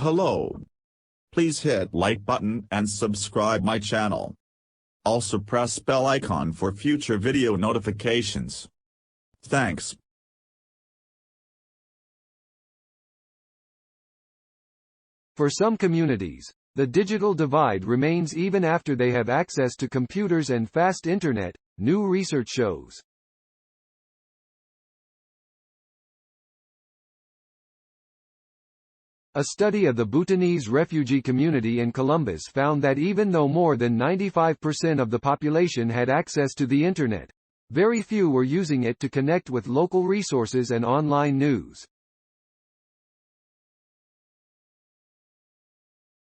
Hello. Please hit like button and subscribe my channel. Also press bell icon for future video notifications. Thanks. For some communities, the digital divide remains even after they have access to computers and fast internet, new research shows. A study of the Bhutanese refugee community in Columbus found that even though more than 95% of the population had access to the internet, very few were using it to connect with local resources and online news.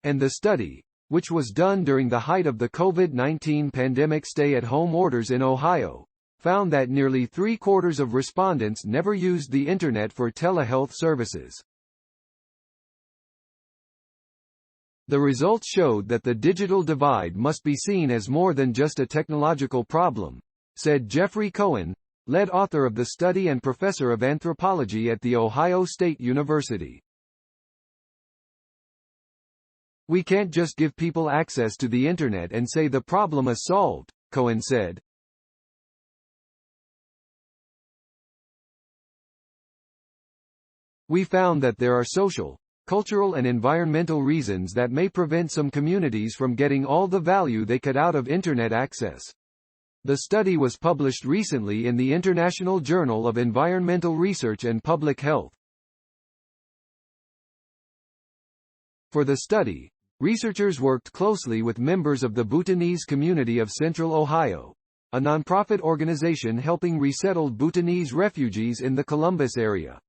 And the study, which was done during the height of the COVID-19 pandemic stay-at-home orders in Ohio, found that nearly 3/4 of respondents never used the internet for telehealth services. The results showed that the digital divide must be seen as more than just a technological problem, said Jeffrey Cohen, lead author of the study and professor of anthropology at The Ohio State University. We can't just give people access to the internet and say the problem is solved, Cohen said. We found that there are social, cultural and environmental reasons that may prevent some communities from getting all the value they could out of internet access. The study was published recently in the International Journal of Environmental Research and Public Health. For the study, researchers worked closely with members of the Bhutanese community of Central Ohio, a nonprofit organization helping resettled Bhutanese refugees in the Columbus area.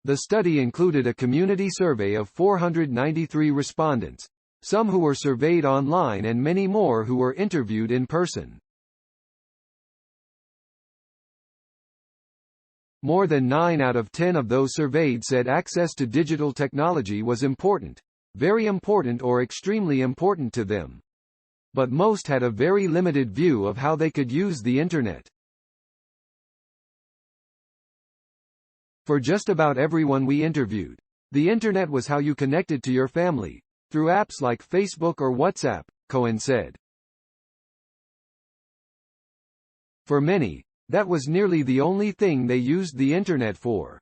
The study included a community survey of 493 respondents, some who were surveyed online and many more who were interviewed in person. More than 9 out of 10 of those surveyed said access to digital technology was important, very important or extremely important to them. But most had a very limited view of how they could use the internet. For just about everyone we interviewed, the internet was how you connected to your family, through apps like Facebook or WhatsApp, Cohen said. For many, that was nearly the only thing they used the internet for.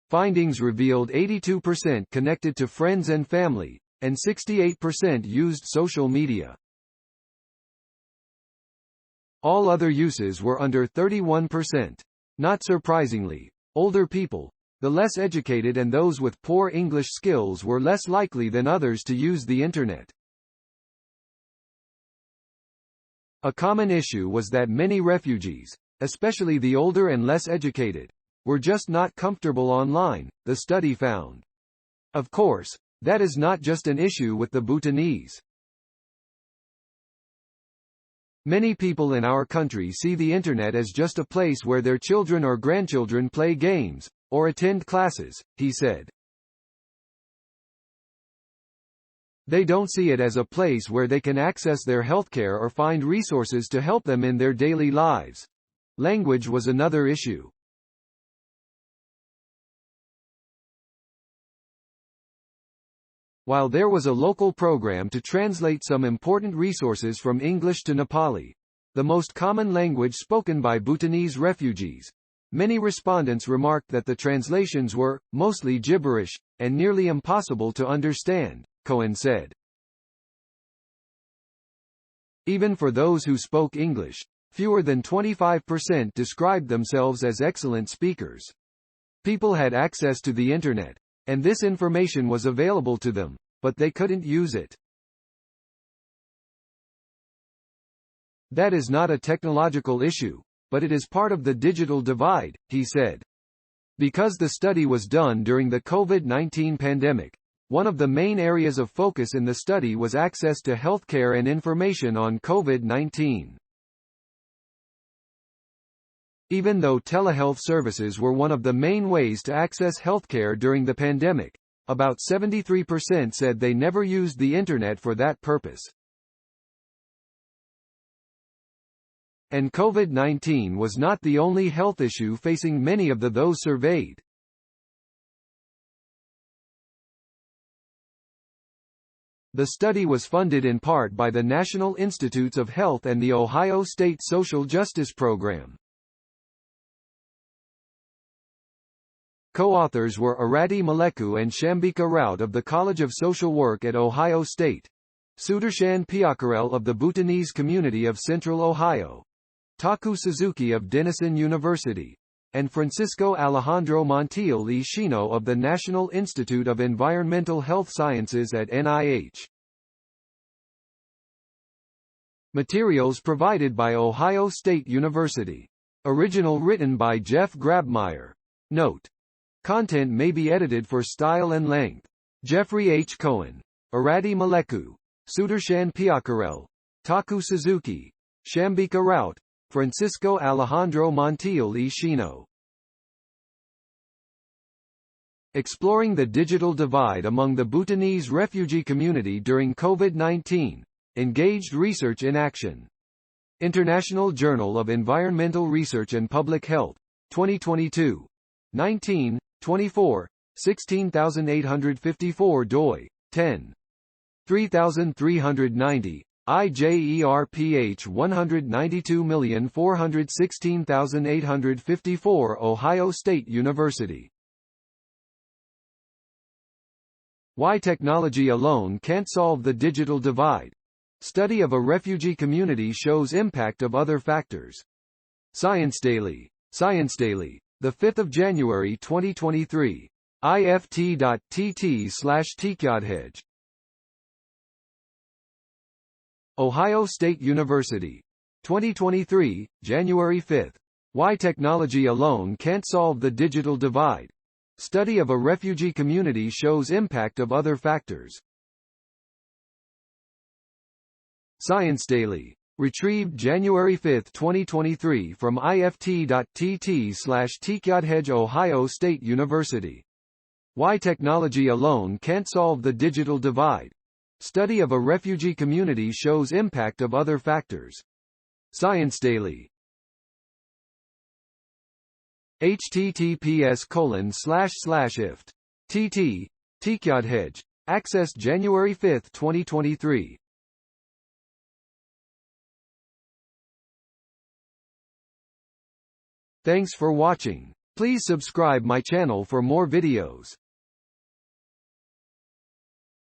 Findings revealed 82% connected to friends and family, and 68% used social media. All other uses were under 31%. Not surprisingly, older people, the less educated and those with poor English skills were less likely than others to use the internet. A common issue was that many refugees, especially the older and less educated, were just not comfortable online, the study found. Of course, that is not just an issue with the Bhutanese. Many people in our country see the internet as just a place where their children or grandchildren play games, or attend classes, he said. They don't see it as a place where they can access their healthcare or find resources to help them in their daily lives. Language was another issue. While there was a local program to translate some important resources from English to Nepali, the most common language spoken by Bhutanese refugees, many respondents remarked that the translations were mostly gibberish and nearly impossible to understand, Cohen said. Even for those who spoke English, fewer than 25% described themselves as excellent speakers. People had access to the internet, and this information was available to them, but they couldn't use it. That is not a technological issue, but it is part of the digital divide, he said. Because the study was done during the COVID-19 pandemic, one of the main areas of focus in the study was access to healthcare and information on COVID-19. Even though telehealth services were one of the main ways to access healthcare during the pandemic, about 73% said they never used the internet for that purpose. And COVID-19 was not the only health issue facing many of those surveyed. The study was funded in part by the National Institutes of Health and the Ohio State Social Justice Program. Co-authors were Arati Maleku and Shambika Raut of the College of Social Work at Ohio State, Sudarshan Piakarel of the Bhutanese community of Central Ohio, Taku Suzuki of Denison University, and Francisco Alejandro Montiel y Chino of the National Institute of Environmental Health Sciences at NIH. Materials provided by Ohio State University. Original written by Jeff Grabmeyer. Note: content may be edited for style and length. Jeffrey H. Cohen, Arati Maleku, Sudarshan Piakarel, Taku Suzuki, Shambika Raut, Francisco Alejandro Montiel y Chino. Exploring the digital divide among the Bhutanese refugee community during COVID-19. Engaged research in action. International Journal of Environmental Research and Public Health. 2022. 19, 24, 16854 doi. 10. 3390. IJERPH 192416854 Ohio State University. Why technology alone can't solve the digital divide. Study of a refugee community shows impact of other factors. Science Daily, the 5th of January 2023. ift.tt/tkyodhej. Ohio State University. 2023, January 5. Why technology alone can't solve the digital divide. Study of a refugee community shows impact of other factors. Science Daily. Retrieved January 5, 2023 from ift.tt/tkyodhej Ohio State University. Why technology alone can't solve the digital divide. Study of a refugee community shows impact of other factors. Science Daily. https://ift.tt/tkyodhej. Access January 5, 2023. Thanks for watching. Please subscribe my channel for more videos.